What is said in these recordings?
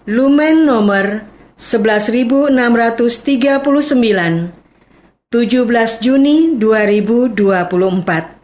Lumen nomor 11639, 17 Juni 2024.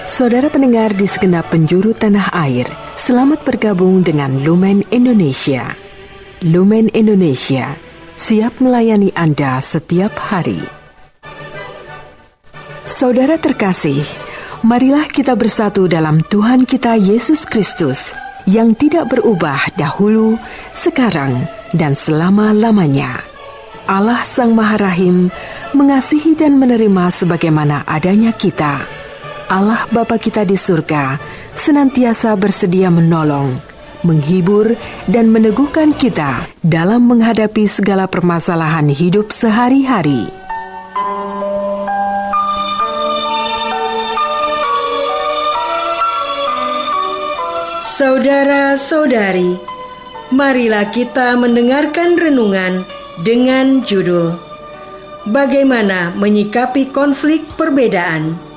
Saudara pendengar di segenap penjuru tanah air, selamat bergabung dengan Lumen Indonesia. Lumen Indonesia, siap melayani Anda setiap hari. Saudara terkasih, marilah kita bersatu dalam Tuhan kita Yesus Kristus yang tidak berubah dahulu, sekarang, dan selama-lamanya. Allah Sang Maha Rahim mengasihi dan menerima sebagaimana adanya kita. Allah Bapa kita di surga senantiasa bersedia menolong, menghibur, dan meneguhkan kita dalam menghadapi segala permasalahan hidup sehari-hari. Saudara-saudari, marilah kita mendengarkan renungan dengan judul Bagaimana Menyikapi Konflik Perbedaan.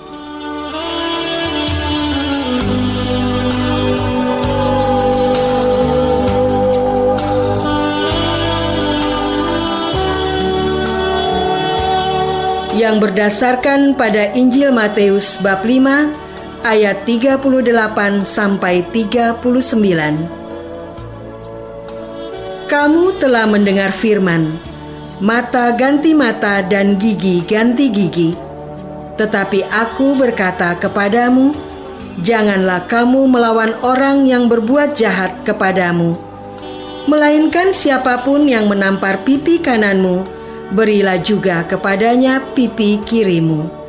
Yang berdasarkan pada Injil Matius bab 5 ayat 38 sampai 39. Kamu telah mendengar firman, mata ganti mata dan gigi ganti gigi. Tetapi aku berkata kepadamu, janganlah kamu melawan orang yang berbuat jahat kepadamu. Melainkan siapapun yang menampar pipi kananmu, berilah juga kepadanya pipi kirimu.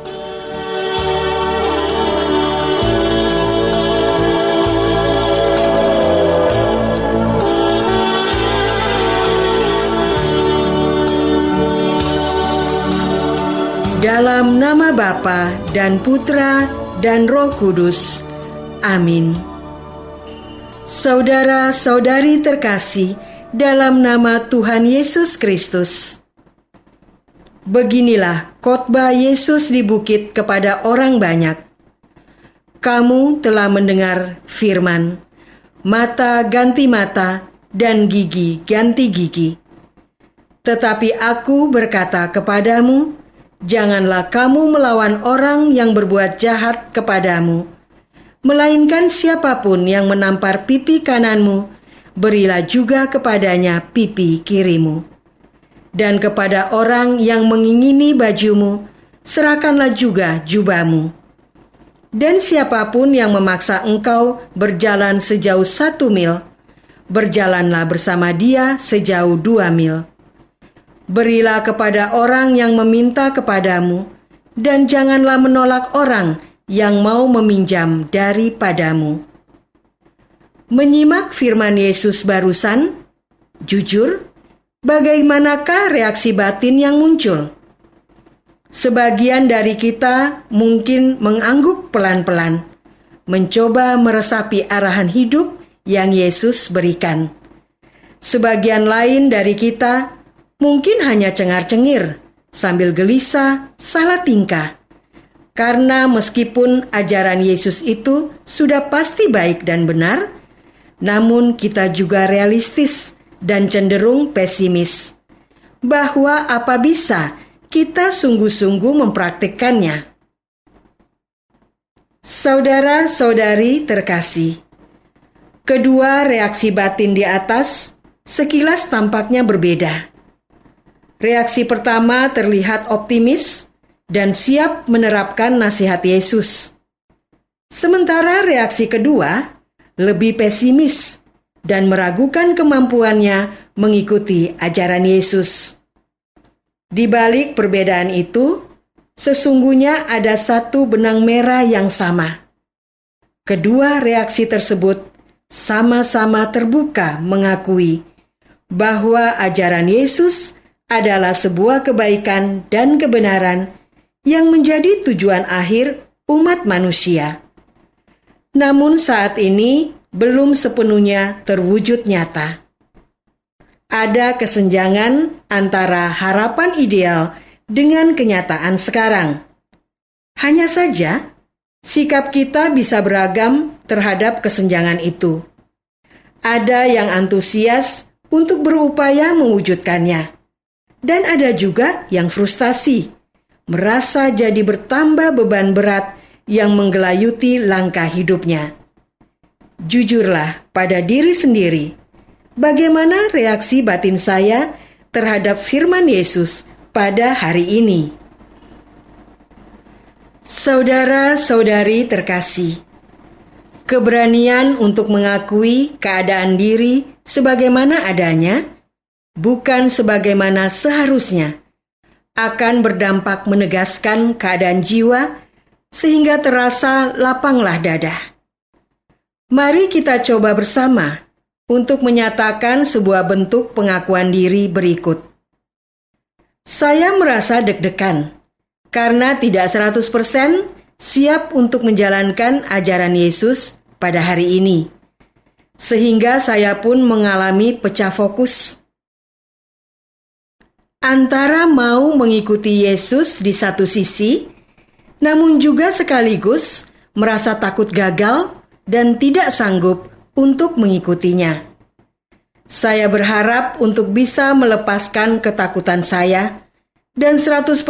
Dalam nama Bapa dan Putra dan Roh Kudus. Amin. Saudara-saudari terkasih, dalam nama Tuhan Yesus Kristus. Beginilah khotbah Yesus di bukit kepada orang banyak. Kamu telah mendengar firman, mata ganti mata dan gigi ganti gigi. Tetapi aku berkata kepadamu, janganlah kamu melawan orang yang berbuat jahat kepadamu. Melainkan siapapun yang menampar pipi kananmu, berilah juga kepadanya pipi kirimu. Dan kepada orang yang mengingini bajumu, serahkanlah juga jubahmu. Dan siapapun yang memaksa engkau berjalan sejauh 1 mil, berjalanlah bersama dia sejauh 2 mil. Berilah kepada orang yang meminta kepadamu, dan janganlah menolak orang yang mau meminjam daripadamu. Menyimak firman Yesus barusan, jujur, bagaimanakah reaksi batin yang muncul? Sebagian dari kita mungkin mengangguk pelan-pelan, mencoba meresapi arahan hidup yang Yesus berikan. Sebagian lain dari kita mungkin hanya cengar-cengir, sambil gelisah, salah tingkah. Karena meskipun ajaran Yesus itu sudah pasti baik dan benar, namun kita juga realistis dan cenderung pesimis, bahwa apa bisa kita sungguh-sungguh mempraktikkannya. Saudara-saudari terkasih, kedua reaksi batin di atas sekilas tampaknya berbeda. Reaksi pertama terlihat optimis dan siap menerapkan nasihat Yesus. Sementara reaksi kedua lebih pesimis dan meragukan kemampuannya mengikuti ajaran Yesus. Di balik perbedaan itu, sesungguhnya ada satu benang merah yang sama. Kedua reaksi tersebut sama-sama terbuka mengakui bahwa ajaran Yesus adalah sebuah kebaikan dan kebenaran yang menjadi tujuan akhir umat manusia. Namun saat ini, belum sepenuhnya terwujud nyata. Ada kesenjangan antara harapan ideal dengan kenyataan sekarang. Hanya saja, sikap kita bisa beragam terhadap kesenjangan itu. Ada yang antusias untuk berupaya mewujudkannya, dan ada juga yang frustasi, merasa jadi bertambah beban berat yang menggelayuti langkah hidupnya. Jujurlah pada diri sendiri, bagaimana reaksi batin saya terhadap firman Yesus pada hari ini? Saudara-saudari terkasih, keberanian untuk mengakui keadaan diri sebagaimana adanya, bukan sebagaimana seharusnya, akan berdampak menegaskan keadaan jiwa sehingga terasa lapanglah dada. Mari kita coba bersama untuk menyatakan sebuah bentuk pengakuan diri berikut. Saya merasa deg-degan karena tidak 100% siap untuk menjalankan ajaran Yesus pada hari ini. Sehingga saya pun mengalami pecah fokus antara mau mengikuti Yesus di satu sisi, namun juga sekaligus merasa takut gagal dan tidak sanggup untuk mengikutinya. Saya berharap untuk bisa melepaskan ketakutan saya dan 100%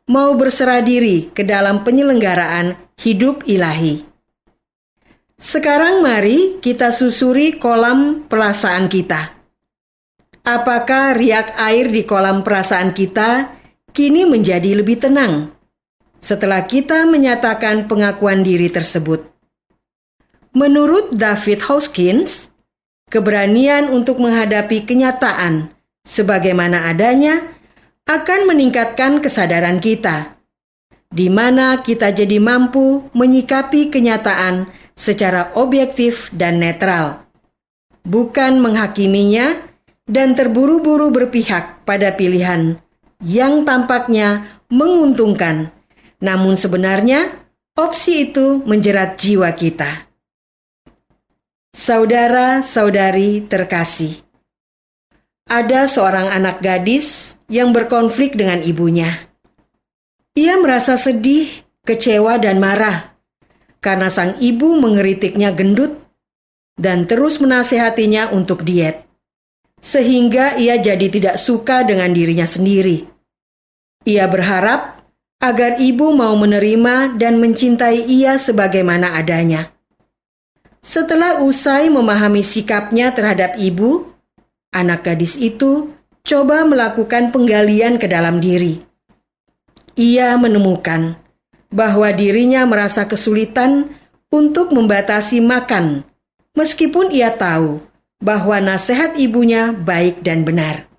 mau berserah diri ke dalam penyelenggaraan hidup ilahi. Sekarang mari kita susuri kolam perasaan kita. Apakah riak air di kolam perasaan kita kini menjadi lebih tenang setelah kita menyatakan pengakuan diri tersebut? Menurut David Hawkins, keberanian untuk menghadapi kenyataan sebagaimana adanya akan meningkatkan kesadaran kita, di mana kita jadi mampu menyikapi kenyataan secara objektif dan netral, bukan menghakiminya dan terburu-buru berpihak pada pilihan yang tampaknya menguntungkan, namun sebenarnya opsi itu menjerat jiwa kita. Saudara-saudari terkasih, ada seorang anak gadis yang berkonflik dengan ibunya. Ia merasa sedih, kecewa, dan marah karena sang ibu mengeritiknya gendut dan terus menasehatinya untuk diet, sehingga ia jadi tidak suka dengan dirinya sendiri. Ia berharap agar ibu mau menerima dan mencintai ia sebagaimana adanya. Setelah usai memahami sikapnya terhadap ibu, anak gadis itu coba melakukan penggalian ke dalam diri. Ia menemukan bahwa dirinya merasa kesulitan untuk membatasi makan, meskipun ia tahu bahwa nasihat ibunya baik dan benar.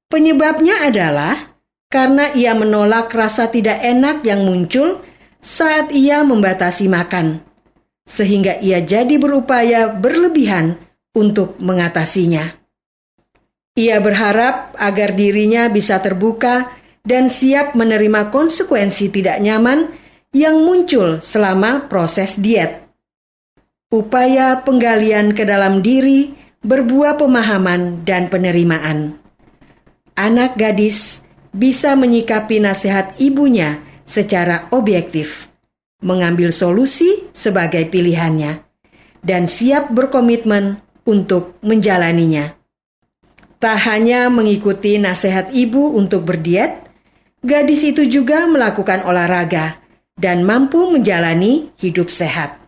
Penyebabnya adalah karena ia menolak rasa tidak enak yang muncul saat ia membatasi makan, sehingga ia jadi berupaya berlebihan untuk mengatasinya. Ia berharap agar dirinya bisa terbuka dan siap menerima konsekuensi tidak nyaman yang muncul selama proses diet. Upaya penggalian ke dalam diri berbuah pemahaman dan penerimaan. Anak gadis bisa menyikapi nasihat ibunya secara objektif, mengambil solusi sebagai pilihannya, dan siap berkomitmen untuk menjalaninya. Tak hanya mengikuti nasihat ibu untuk berdiet, gadis itu juga melakukan olahraga dan mampu menjalani hidup sehat.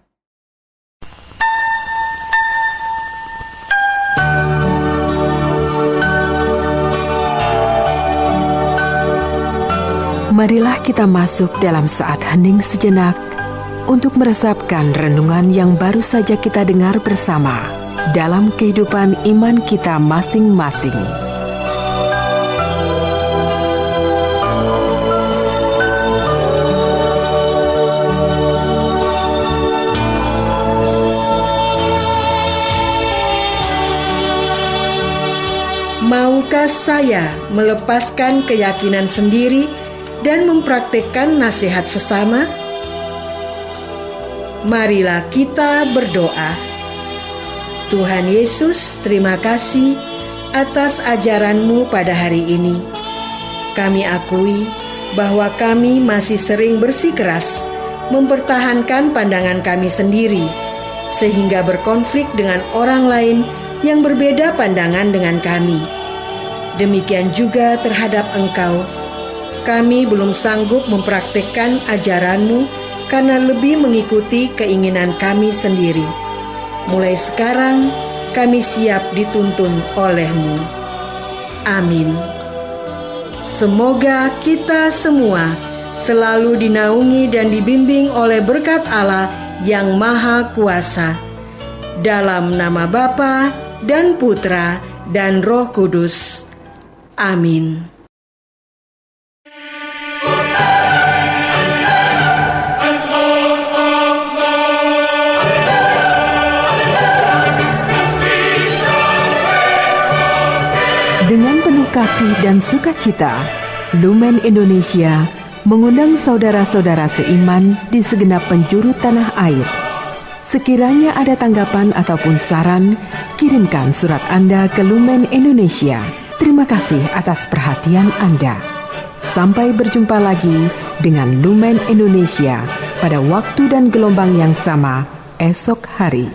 Marilah kita masuk dalam saat hening sejenak untuk meresapkan renungan yang baru saja kita dengar bersama dalam kehidupan iman kita masing-masing. Maukah saya melepaskan keyakinan sendiri dan mempraktikkan nasihat sesama? Marilah kita berdoa. Tuhan Yesus, terima kasih atas ajaran-Mu pada hari ini. Kami akui bahwa kami masih sering bersikeras mempertahankan pandangan kami sendiri, sehingga berkonflik dengan orang lain yang berbeda pandangan dengan kami. Demikian juga terhadap Engkau. Kami belum sanggup mempraktikkan ajaran-Mu karena lebih mengikuti keinginan kami sendiri. Mulai sekarang, kami siap dituntun oleh-Mu. Amin. Semoga kita semua selalu dinaungi dan dibimbing oleh berkat Allah yang Maha Kuasa. Dalam nama Bapa dan Putra dan Roh Kudus. Amin. Dengan penuh kasih dan sukacita, Lumen Indonesia mengundang saudara-saudara seiman di segenap penjuru tanah air. Sekiranya ada tanggapan ataupun saran, kirimkan surat Anda ke Lumen Indonesia. Terima kasih atas perhatian Anda. Sampai berjumpa lagi dengan Lumen Indonesia pada waktu dan gelombang yang sama esok hari.